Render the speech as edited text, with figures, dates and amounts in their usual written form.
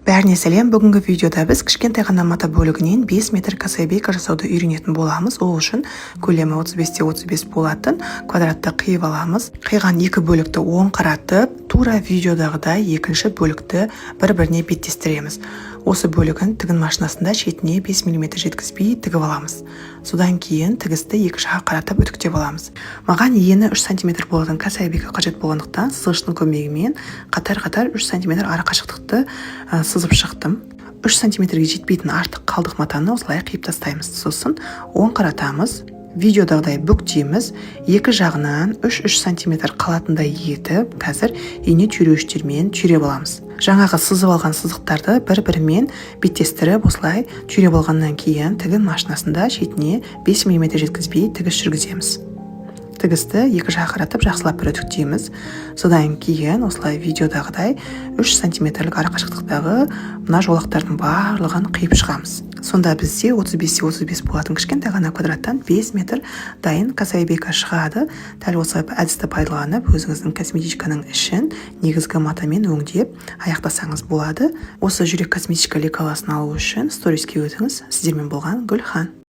Бәріне сәлем, бүгінгі видеода біз кішкентай ғана мата бөлігінен 5 метр кособейка жасауды үйренетін боламыз. Ол үшін көлемі 35-35 болатын квадратты қиып аламыз. Қиған екі бөлікті оң қаратып, тура видеодағыдай екінші бөлікті бір-біріне беттестіреміз. Осы бөлігін тігін машинасында шетіне 5 мм жеткізбей тігіп аламыз. Содан кейін тігісті екі жаққа қаратып үтіктеп аламыз. Маған ені 3 см болатын кособейка қажет болғандықтан сызғыштың көмегімен қатар-қатар 3 см ара қашықтықты сызып шықтым. 3 см-ге жетпейтін артық қалдық матаны осылай қиып тастаймыз. Сосын оң қаратамыз. Видеодағыдай бүктейміз, екі жағынан 3-3 см қалатындай етіп, қазір ине түйреуіштермен түйреп аламыз. Жаңағы сызып алған сызықтарды бір-бірімен беттестіріп, осылай түйреп алғаннан кейін тігін машинасында шетіне 5 мм жеткізбей тігіс жүргіземіз. Тігісті екі жаққа қаратып жақсылап бір үтіктейміз. Содан кейін осылай видеодағыдай 3 см-лік арақашықтықтағы мына жолақтардың барлығын қиып шығамыз. Сонда бізде 35-35 болатын кішкентай ғана квадраттан 5 метр дайын кособейка шығады. Дәл осы әдісті пайдаланып, өзіңіздің косметичканың ішін негізгі матамен өңдеп аяқтасаңыз болады. Осы жүрек косметичка лекаласын алу үшін сториске өтіңіз. Сіздермен болған Гүлхан.